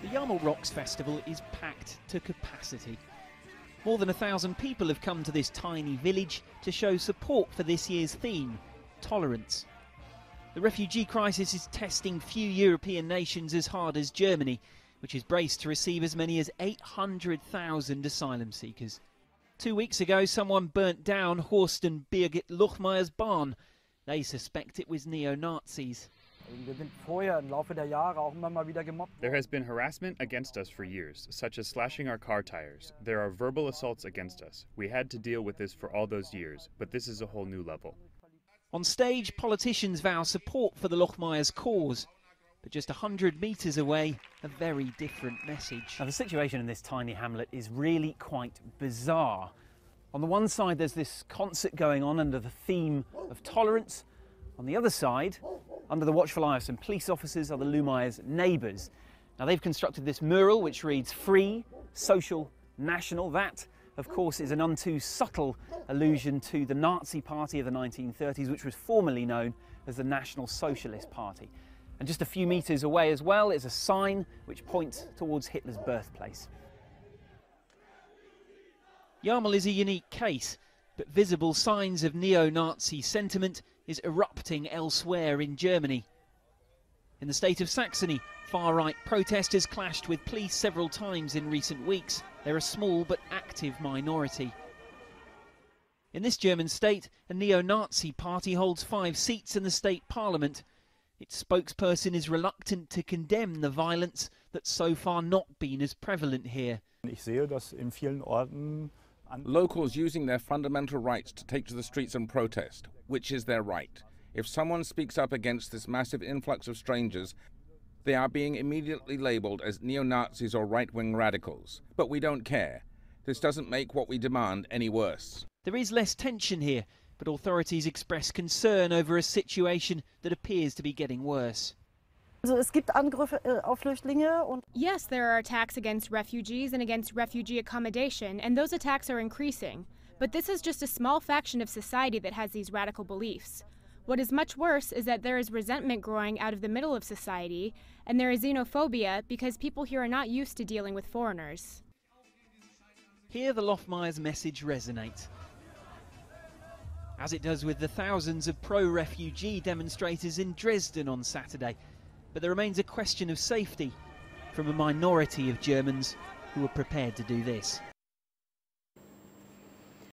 The Yarmul Rocks Festival is packed to capacity. More than 1,000 people have come to this tiny village to show support for this year's theme, tolerance. The refugee crisis is testing few European nations as hard as Germany, which is braced to receive as many as 800,000 asylum seekers. 2 weeks ago, someone burnt down Horst and Birgit Lochmeyer's barn. They suspect it was neo-Nazis. There has been harassment against us for years, such as slashing our car tires. There are verbal assaults against us. We had to deal with this for all those years, but this is a whole new level. On stage, politicians vow support for the Lochmeyers' cause. But just 100 metres away, a very different message. Now, the situation in this tiny hamlet is really quite bizarre. On the one side, there's this concert going on under the theme of tolerance. On the other side, under the watchful eye of some police officers, are the Lumeyers' neighbours. Now, they've constructed this mural which reads free, social, national. That, of course, is an unto subtle allusion to the Nazi Party of the 1930s, which was formerly known as the National Socialist Party. And just a few metres away as well is a sign which points towards Hitler's birthplace. Yarmul is a unique case, but visible signs of neo-Nazi sentiment is erupting elsewhere in Germany. In the state of Saxony, far-right protesters clashed with police several times in recent weeks. They're a small but active minority. In this German state, a neo-Nazi party holds 5 seats in the state parliament. Its spokesperson is reluctant to condemn the violence that's so far not been as prevalent here. Locals using their fundamental rights to take to the streets and protest, which is their right. If someone speaks up against this massive influx of strangers, they are being immediately labelled as neo-Nazis or right-wing radicals. But we don't care. This doesn't make what we demand any worse. There is less tension here, but authorities express concern over a situation that appears to be getting worse. Yes, there are attacks against refugees and against refugee accommodation, and those attacks are increasing. But this is just a small faction of society that has these radical beliefs. What is much worse is that there is resentment growing out of the middle of society, and there is xenophobia because people here are not used to dealing with foreigners. Here the Lochmeyers' message resonates, as it does with the thousands of pro-refugee demonstrators in Dresden on Saturday. But there remains a question of safety from a minority of Germans who are prepared to do this.